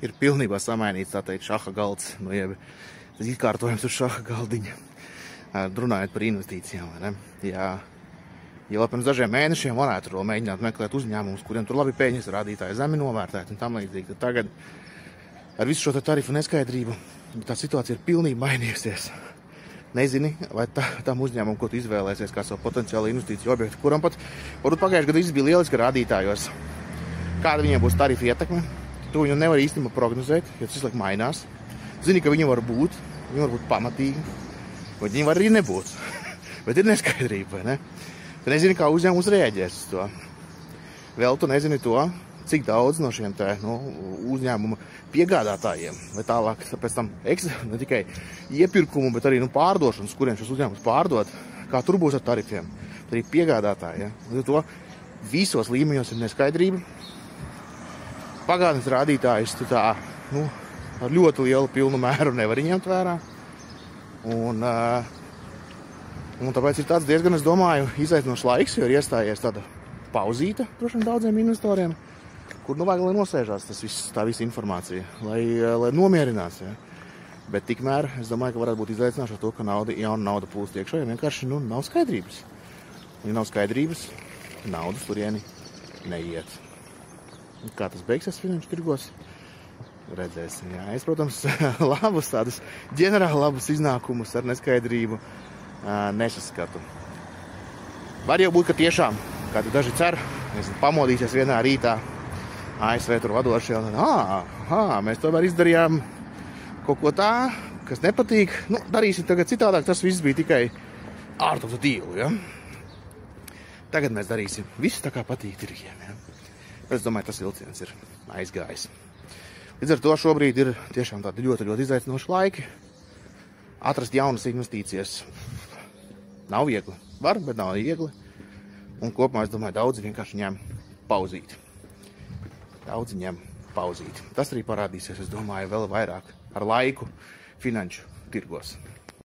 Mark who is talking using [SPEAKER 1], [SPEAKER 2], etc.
[SPEAKER 1] ir pilnībā samainīts, tā teikt, šaha galds, nu, jeb tas izkārtojums uz šaha galdiņa, runājot par investīcijām, vai ne? Ja jau pirms dažiem mēnešiem varētu vēl mēģināt meklēt uzņēmumus, kuriem tur labi peļņas rādītāji zemi novērtēt un tam līdzīgi, tad tagad ar visu šo tarifu neskaidrību tā situācija ir pilnīgi mainījusies. Nezini, vai tam uzņēmumam, ko tu izvēlēsies kā savu potenciālu investīciju objektu, kuram pat varbūt pagājušajā gadā viss bija lieliski rādītājos. Kāda viņiem būs tarifa ietekme? Tu viņu nevar īstenībā prognozēt, jo tas visu laiku mainās. Zini, ka viņi var būt pamatīgi, vai viņi var arī nebūt. Bet ir neskaidrība, vai ne? Tu nezini, kā uzņēmums reaģēs uz to. Vēl tu nezini to, cik daudz no šiem uzņēmuma piegādātājiem, vai tālāk pēc tam ne tikai iepirkumu, bet arī pārdošanas, kuriem šos uzņēmumus pārdot, kā tur būs ar tarifiem, arī piegādātāji. Ja? Līdz to visos līmeņos ir neskaidrība. Pagātnes rādītājus tu ar ļoti lielu pilnu mēru nevar ņemt vērā. Un tāpēc ir tāds diezgan, es domāju, izaicinošs laiks, jo ir iestājies tāda pauzīte droši vien daudziem investoriem, kur vajag, lai nosēžās tā visa informācija, lai nomierinās. Ja. Bet tikmēr es domāju, ka varētu būt izaicināšs ar to, ka jauna nauda plūst iekšā, jo vienkārši nav skaidrības. Ja nav skaidrības, naudas turieni neiet. Kā tas beigsies finanšu tirgos? Redzēsim. Jā. Es, protams, tādus ģenerāli labus iznākumus ar neskaidrību nesaskatu. Var jau būt, ka tiešām, kā daži cer, pamodīsies vienā rītā, ASV tur vadošie, mēs tomēr izdarījām kaut ko tā, kas nepatīk. Darīsim tagad citādāk, tas viss bija tikai art of the deal, ja? Tagad mēs darīsim visu tā, kā patīk tirgiem, ja? Es domāju, tas vilciens ir aizgājis. Līdz ar to šobrīd ir tiešām tādi ļoti, ļoti izaicinoši laiki. Atrast jaunas investīcijas nav viegli. Var, bet nav viegli. Un kopumā, es domāju, daudzi vienkārši ņem pauzīt. Tas arī parādīsies, es domāju, vēl vairāk ar laiku finanšu tirgos.